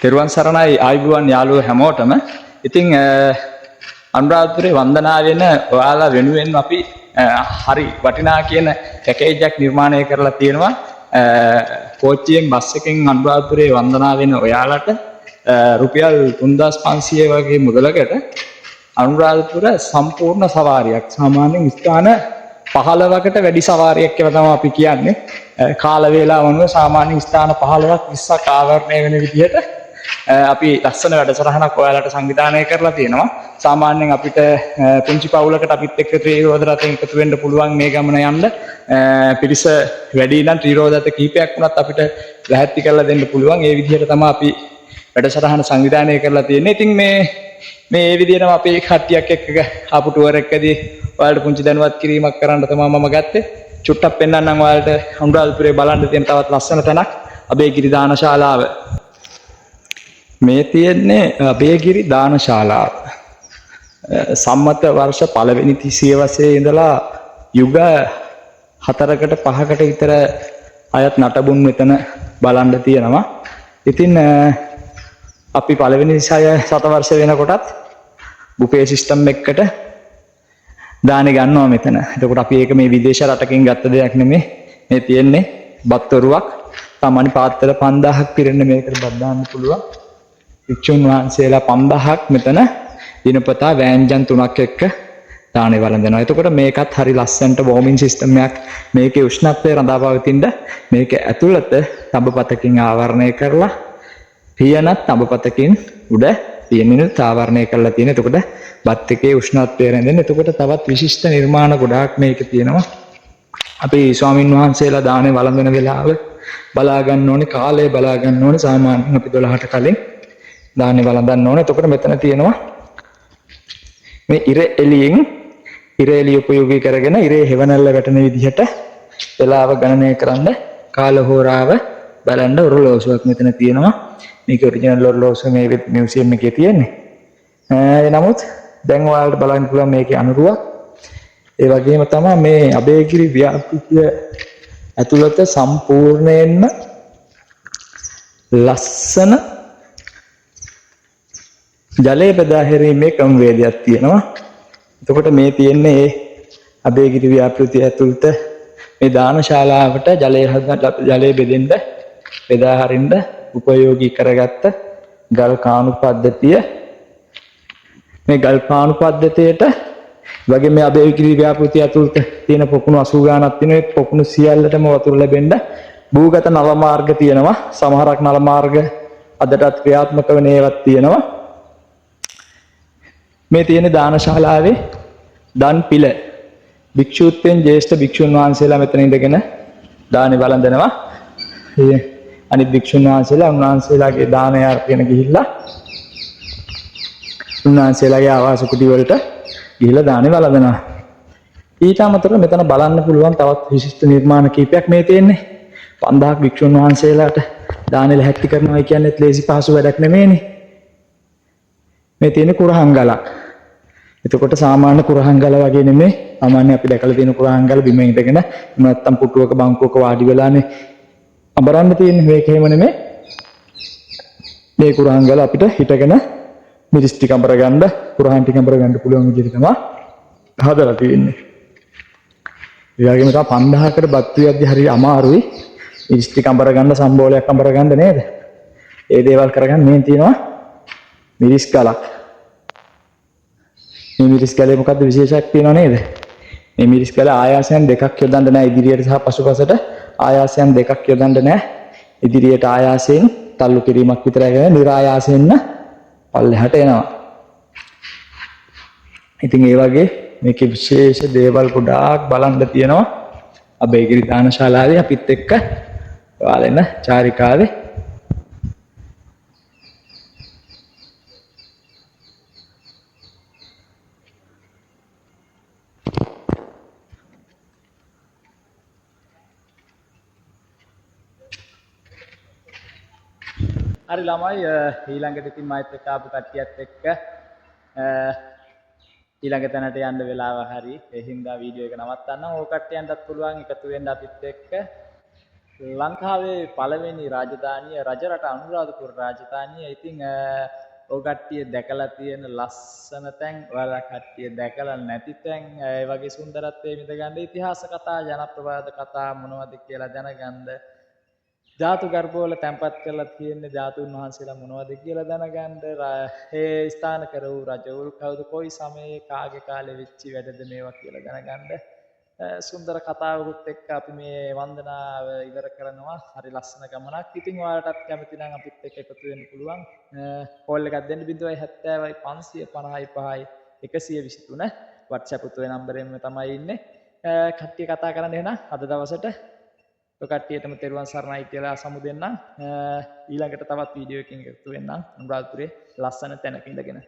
තෙරුවන් සරණයි ආයුබෝවන් යාළුවෝ හැමෝටම. ඉතින් අනුරාධපුරේ වන්දනා වෙන ඔයාලා වෙනුවෙන් අපි හරි වටිනා කියන පැකේජ් එකක් නිර්මාණය කරලා තියෙනවා. කෝච්චියෙන් බස් එකෙන් අනුරාධපුරේ වන්දනා වෙන ඔයාලට රුපියල් 3500 වගේ මුදලකට අනුරාධපුර සම්පූර්ණ සවාරියක්. සාමාන්‍යයෙන් ස්ථාන 15කට වැඩි සවාරියක් කියලා තමයි අපි කියන්නේ. කාල වේලාව අනුව සාමාන්‍ය ස්ථාන 15ක් 20ක් ආවරණය වෙන විදිහට අපි ලස්සන වැඩසටහනක් ඔයාලට සංවිධානය කරලා තියෙනවා. සාමාන්‍යයෙන් අපිට පුංචි පවුලකට අපිත් එක්ක ත්‍රිරෝද රථයෙන් එකතු වෙන්න පුළුවන් මේ ගමන යන්න. පිරිස වැඩි නම් ත්‍රිරෝද රථ කීපයක් වුණත් අපිට ලැහැත්ති කරලා දෙන්න පුළුවන්. ඒ විදිහට තමයි අපි වැඩසටහන සංවිධානය කරලා තියෙන්නේ. ඉතින් මේ විදිහටම අපේ කට්ටියක් එක්ක ආපු ටුවර් එකකදී ඔයාලට පුංචි දැනුවත් කිරීමක් කරන්න තමයි මම ගත්තේ. චුට්ටක් පෙන්නන්නම් ඔයාලට අනුරාධපුරේ බලන්න තියෙන තවත් ලස්සන තැනක් අබේගිරි දානශාලාව. මේ තියෙන්නේ අබේගිරි දානශාලාව. සම්මත වර්ෂ පළවෙනි සියවසේ ඉඳලා යුග 4කට 5කට විතර අයත් නටබුන් මෙතන බලන්න තියෙනවා. ඉතින් අපි පළවෙනි සතවර්ෂ වෙනකොටත් බුෆේ සිස්ටම් එකකට දානේ ගන්නවා මෙතන. එතකොට අපි ඒක මේ විදේශ රටකින් ගත්ත දෙයක් නෙමෙයි. මේ තියෙන්නේ බත්වරුවක්. සාමාන්‍ය පාත්‍ර 5000ක් පිරෙන්න මේකට බත් දාන්න පුළුවන්. වික්ෂුන් වහන්සේලා 5000ක් මෙතන දිනපතා වෑංජන් 3ක් එක්ක දානේ වළඳනවා. එතකොට මේකත් හරි ලස්සනට වෝමින් සිස්ටම් එකක්. මේකේ උෂ්ණත්වය රඳා පවතින්න මේක ඇතුළත තඹපතකින් ආවරණය කරලා පියනත් තඹපතකින් උඩ පියනිනුත් ආවරණය කරලා තියෙන. එතකොට බත් එකේ උෂ්ණත්වය රැඳෙන. එතකොට තවත් විශිෂ්ට නිර්මාණ ගොඩාක් මේකේ තියෙනවා. අපි ස්වාමින් වහන්සේලා දානේ වළඳන වෙලාව බලා ගන්න ඕනේ, කාලය බලා ගන්න ඕනේ. සාමාන්‍යයෙන් අපි 12ට කලින් දානේ වළඳන්න ඕනේ. එතකොට මෙතන තියෙනවා මේ ඉර එළිය උපයෝගී කරගෙන ඉරේ හෙවණැල්ල වැටෙන විදිහට වෙලාව ගණනය කරන්න කාල හෝරාව බලන්න ඔරලෝසුවක් මෙතන තියෙනවා. මේක ඔරිජිනල් ඔරලෝසුව මේ මියුසියම් එකේ තියෙන්නේ. නමුත් දැන් ඔයාලට බලන්න පුළුවන් මේකේ අනුරුවක්. ඒ වගේම තමයි මේ අබේගිරි ව්‍යාපෘතිය ඇතුළත සම්පූර්ණයෙන්ම ලස්සන ජලය බෙදා හැරීමේ ක්‍රමවේදයක් තියෙනවා. එතකොට මේ තියෙන්නේ අබේගිරි ව්‍යාපෘතිය ඇතුළත මේ දානශාලාවට ජලය බෙදෙන්න බෙදා හරින්න උපයෝගී කරගත්ත ගල් කාණු පද්ධතිය. මේ ගල් කාණු පද්ධතියට වගේ මේ අබේගිරි ව්‍යාපෘතිය ඇතුළත තියෙන පොකුණු 80 ගණනක් තියෙනවා. ඒ පොකුණු සියල්ලටම වතුර ලැබෙන්න භූගත නල මාර්ග තියෙනවා. සමහරක් නල මාර්ග අදටත් ක්‍රියාත්මක වෙන ඒවාත් තියෙනවා. මේ තියෙන දානශාලාවේ දන් පිළ භික්ෂුත්වයෙන් ජ්‍යෙෂ්ඨ භික්ෂුන් වහන්සේලා මෙතන ඉඳගෙන දානේ වළඳනවා. අනිත් භික්ෂුන් වහන්සේලා උන්වහන්සේලාගේ දානය අර්පණ ගිහිල්ලා උන්වහන්සේලාගේ ආවාස කුටි වලට ගිහිල්ලා දානේ වළඳනවා. ඊට අමතරව මෙතන බලන්න පුළුවන් තවත් විශිෂ්ට නිර්මාණ කීපයක් මේ තියෙන්නේ. 5000ක් භික්ෂුන් වහන්සේලාට දානේ ලැහැත්ති කරනවා කියන්නේ ලේසි පහසු වැඩක් නෙමෙයිනේ. මේ තියෙන කුරහංගලක්. එතකොට සාමාන්‍ය කුරහංගල වගේ නෙමෙයි. සාමාන්‍ය අපි දැකලා තියෙන කුරහංගල බිම ඉඳගෙන නැත්තම් පුටුවක බංකුවක වාඩි වෙලානේ අඹරන්න තියෙන්නේ. මේක එහෙම නෙමෙයි. මේ කුරහංගල අපිට හිටගෙන මිරිස් ටික අඹර ගන්න, කුරහන් ටික අඹර ගන්න පුළුවන් විදිහට තමයි හදලා තියෙන්නේ. ඒ වගේම තමයි 5000කට බත් වියද්දි හරි අමාරුයි. මිරිස් ටික අඹර ගන්න, සම්බෝලයක් අඹර ගන්න නේද? ඒ දේවල් කරගන්න මේ තියෙනවා මිරිස් ගලක්. මේ මිරිස් ගලේ මොකද්ද විශේෂයක් තියෙනව නේද? මේ මිරිස් ගල ආයාසයන් දෙකක් යොදන්න නැහැ. ඉදිරියට සහ පසුපසට ආයාසයන් දෙකක් යොදන්න නැහැ. ඉදිරියට ආයාසයෙන් තල්ලු කිරීමක් විතරයි කරන්නේ. නිරායාසයෙන්ම පල්ලෙහාට එනවා. ඉතින් ඒ වගේ මේකේ විශේෂ දේවල් ගොඩාක් බලන්න තියෙනවා. අබේගිරි දානශාලාවේ අපිත් එක්ක ඔයාලෙන චාරිකාවේ හරි ළමයි ඊළඟට ඉතින් මයිත් එක්ක ආපු කට්ටියත් එක්ක ඊළඟ තැනට යන්න වෙලාව හරි. ඒ හින්දා වීඩියෝ එක නවත්තන්නම්. ඕක කට්ටියන්ටත් පුළුවන් එකතු වෙන්න අපිත් එක්ක. ලංකාවේ පළවෙනි රාජධානිය රජරට අනුරාධපුර රාජධානිය. ඉතින් ඔය කට්ටිය දැකලා තියෙන ලස්සන තැන්, ඔයාලා කට්ටිය දැකලා නැති තැන්, ඒ වගේ සුන්දරත්වයේ විඳ ගන්න ඉතිහාස කතා, ජනප්‍රවාද කතා මොනවද කියලා දැනගන්න. ධාතු ගර්භවල තැන්පත් කරලා තියෙන ධාතුන් වහන්සේලා මොනවද කියලා දැනගන්න. ඒ ස්ථාන කර වූ රජවරු කවුද, කොයි සමයේ කාගේ කාලේ වෙච්ච වැඩද මේවා කියලා දැනගන්න. සුන්දර කතාවකුත් එක්ක අපි මේ වන්දනාව ඉවර කරනවා. හරි ලස්සන ගමනක්. ඉතින් ඔයාලටත් කැමති නම් අපිත් එක්ක එකතු වෙන්න පුළුවන්. කෝල් එකක් දෙන්න 070යි 555යි 123 WhatsApp උතුවේ නම්බරෙම තමයි ඉන්නේ. කට්ටිය කතා කරන්න එහෙනම් අද දවසට ඔය කට්ටියටම තෙරුවන් සරණයි කියලා සමු දෙන්නම්. ඊළඟට තවත් වීඩියෝ එකකින් එකතු වෙන්නම්. අනුරාධපුරේ ලස්සන තැනක ඉඳගෙන.